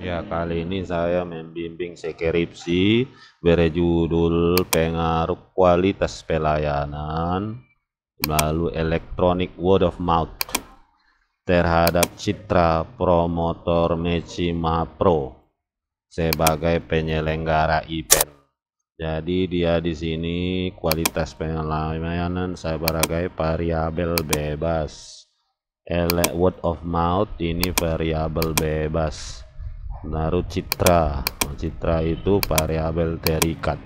Ya, kali ini saya membimbing skripsi berjudul pengaruh kualitas pelayanan melalui electronic word of mouth terhadap citra promotor Mechima Pro sebagai penyelenggara event. Jadi dia di sini kualitas pelayanan sebagai variabel bebas. Word of mouth ini variabel bebas. Naruh citra itu variabel terikat.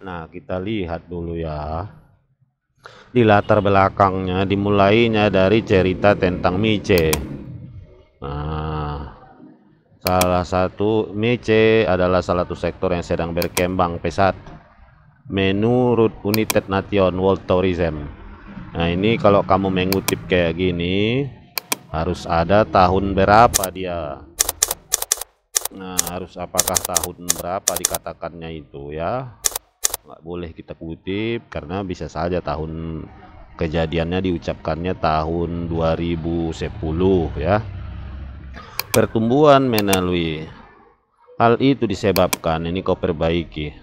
Nah, kita lihat dulu ya. Di latar belakangnya dimulainya dari cerita tentang Miche. Nah, Miche adalah salah satu sektor yang sedang berkembang pesat menurut United Nations World Tourism. Nah, ini kalau kamu mengutip kayak gini harus ada tahun berapa dia. Nah, harus apakah tahun berapa dikatakannya itu ya, nggak boleh kita kutip karena bisa saja tahun kejadiannya diucapkannya tahun 2010 ya. Pertumbuhan melalui hal itu disebabkan, ini kau perbaiki,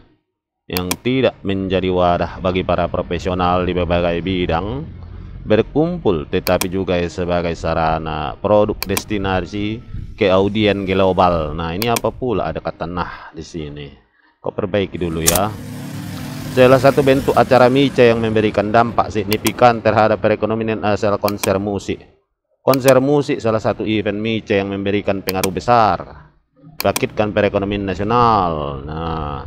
yang tidak menjadi wadah bagi para profesional di berbagai bidang berkumpul, tetapi juga sebagai sarana produk destinasi ke audien global. Nah, ini apa pula ada kata nah di sini. Kau perbaiki dulu ya. Salah satu bentuk acara Miche yang memberikan dampak signifikan terhadap perekonomian adalah konser musik. Konser musik salah satu event Miche yang memberikan pengaruh besar bangkitkan perekonomian nasional. Nah,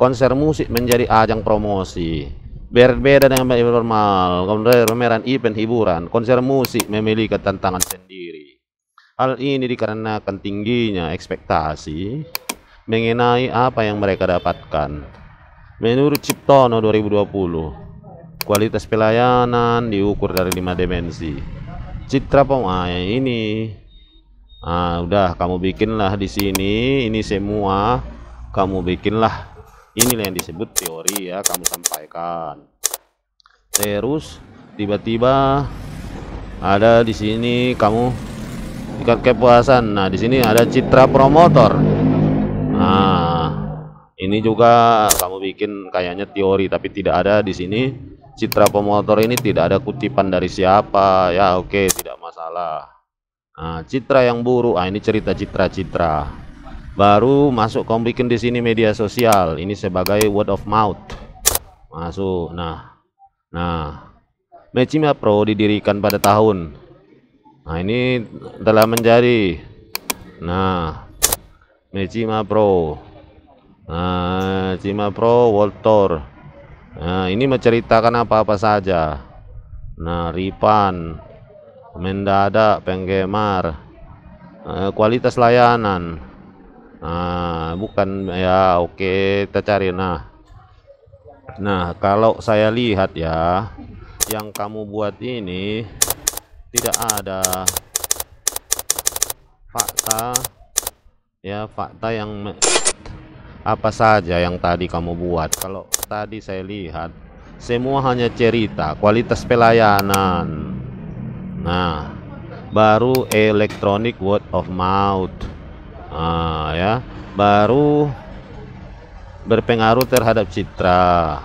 konser musik menjadi ajang promosi. Berbeda dengan event normal, pameran event hiburan, konser musik memiliki tantangan sendiri. Hal ini dikarenakan tingginya ekspektasi mengenai apa yang mereka dapatkan. Menurut Ciptono 2020, kualitas pelayanan diukur dari 5 dimensi. Citra ini. Udah kamu bikinlah di sini, ini semua kamu bikinlah. Inilah yang disebut teori ya, kamu sampaikan. Terus tiba-tiba ada di sini kamu tingkat kepuasan. Nah, di sini ada citra promotor. Nah, ini juga kamu bikin kayaknya teori tapi tidak ada di sini. Citra promotor ini tidak ada kutipan dari siapa. Ya, oke, tidak masalah. Nah, citra yang buruk. Ini cerita citra. Baru masuk kamu bikin di sini media sosial. Ini sebagai word of mouth. Masuk. Nah, Mechima Pro didirikan pada tahun. Nah, ini telah menjadi. Nah, Mechima Pro. Nah, Mechima Pro World Tour. Nah, ini menceritakan apa-apa saja. Nah, Ripan, mendadak, penggemar, kualitas layanan. Nah, bukan ya, oke, kita cari. Nah, kalau saya lihat ya, yang kamu buat ini tidak ada fakta ya, fakta yang apa saja yang tadi kamu buat. Kalau tadi saya lihat semua hanya cerita kualitas pelayanan. Nah, baru electronic word of mouth. Ya, baru berpengaruh terhadap citra.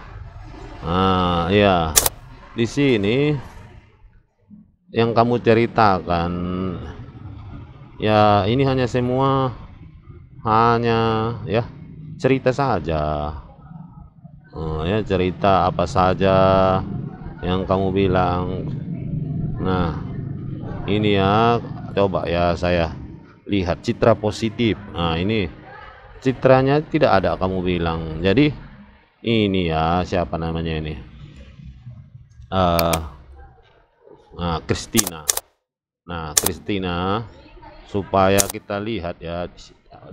Ya, di sini yang kamu ceritakan ya, ini hanya semua hanya ya cerita saja. Ya, cerita apa saja yang kamu bilang. Nah, ini ya, coba ya saya lihat citra positif. Nah, ini citranya tidak ada kamu bilang. Jadi ini ya, siapa namanya ini, Christina. Nah, Christina, supaya kita lihat ya,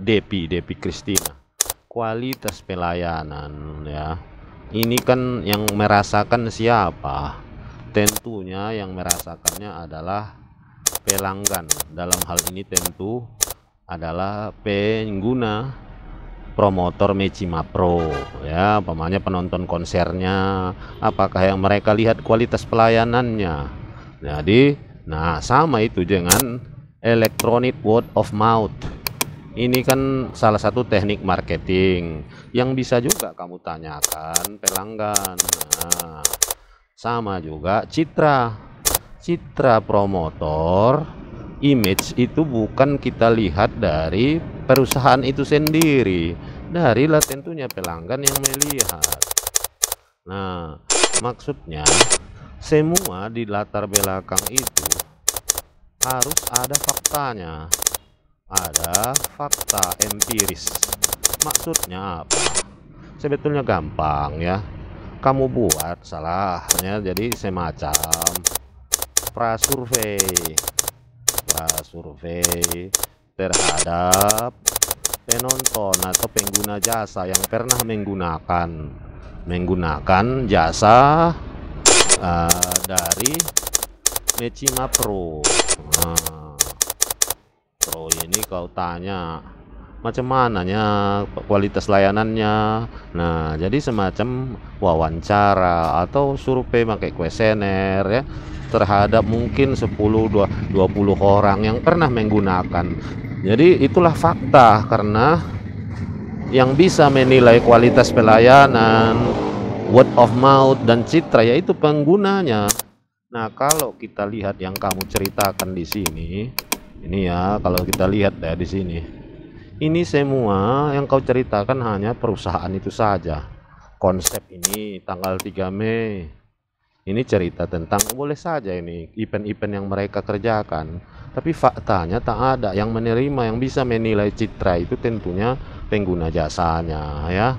Depi Christina, kualitas pelayanan ya. Ini kan yang merasakan siapa? Tentunya yang merasakannya adalah pelanggan. Dalam hal ini tentu adalah pengguna promotor Mechima Pro ya, pamannya penonton konsernya, apakah yang mereka lihat kualitas pelayanannya. Jadi, nah, sama itu dengan electronic word of mouth. Ini kan salah satu teknik marketing yang bisa juga kamu tanyakan pelanggan. Nah, sama juga citra promotor, image itu bukan kita lihat dari perusahaan itu sendiri, darilah tentunya pelanggan yang melihat. Nah, maksudnya semua di latar belakang itu harus ada faktanya, ada fakta empiris. Maksudnya apa? Sebetulnya gampang ya, kamu buat salahnya jadi semacam prasurvei terhadap penonton atau pengguna jasa yang pernah menggunakan jasa dari Mechima Pro. Nah, Pro ini kau tanya macam mananya kualitas layanannya. Nah, jadi semacam wawancara atau survei pakai kuesioner ya, terhadap mungkin 10-20 orang yang pernah menggunakan. Jadi itulah fakta, karena yang bisa menilai kualitas pelayanan, word of mouth dan citra yaitu penggunanya. Nah, kalau kita lihat yang kamu ceritakan di sini, ini ya, kalau kita lihat ya di sini, ini semua yang kau ceritakan hanya perusahaan itu saja. Konsep ini tanggal 3 Mei. Ini cerita tentang boleh saja ini event-event yang mereka kerjakan, tapi faktanya tak ada yang menerima, yang bisa menilai citra itu tentunya pengguna jasanya ya.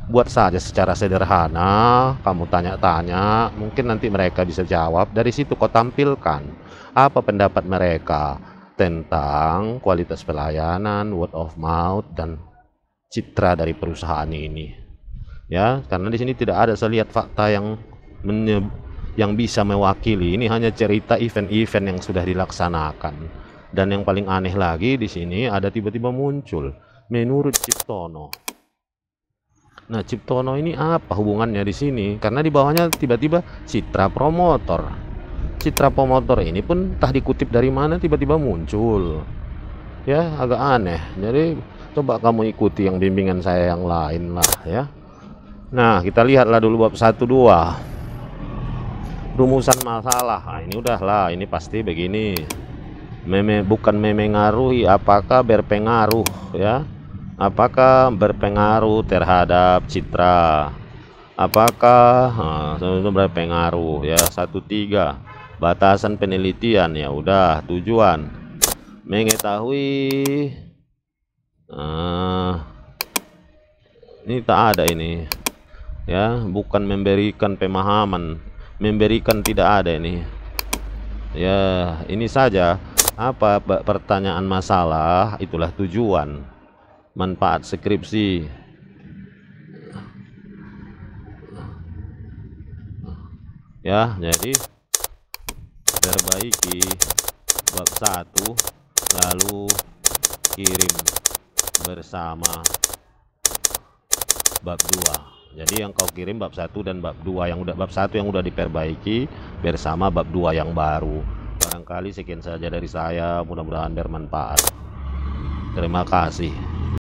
Buat saja secara sederhana, kamu tanya-tanya, mungkin nanti mereka bisa jawab. Dari situ kau tampilkan apa pendapat mereka tentang kualitas pelayanan, word of mouth dan citra dari perusahaan ini. Ya, karena di sini tidak ada saya lihat fakta yang bisa mewakili. Ini hanya cerita event-event yang sudah dilaksanakan. Dan yang paling aneh lagi di sini ada tiba-tiba muncul menurut Ciptono. Nah, Ciptono ini apa hubungannya di sini? Karena di bawahnya tiba-tiba citra promotor. Citra promotor ini pun entah dikutip dari mana tiba-tiba muncul. Ya, agak aneh. Jadi coba kamu ikuti yang bimbingan saya yang lain lah ya. Nah, kita lihatlah dulu bab 1-2. Rumusan masalah. Nah, ini udahlah, ini pasti begini. Bukan memengaruhi, apakah berpengaruh ya? Apakah berpengaruh terhadap citra? Apakah itu berpengaruh ya? 1-3. Batasan penelitian ya udah, tujuan mengetahui. Ini tak ada ini ya, bukan memberikan pemahaman, memberikan tidak ada ini ya. Ini saja apa pertanyaan masalah, itulah tujuan, manfaat skripsi ya. Jadi perbaiki bab 1 lalu kirim bersama bab 2. Jadi yang kau kirim bab 1 dan bab 2, yang udah bab 1 yang udah diperbaiki bersama bab 2 yang baru. Barangkali sekian saja dari saya, mudah-mudahan bermanfaat. Terima kasih.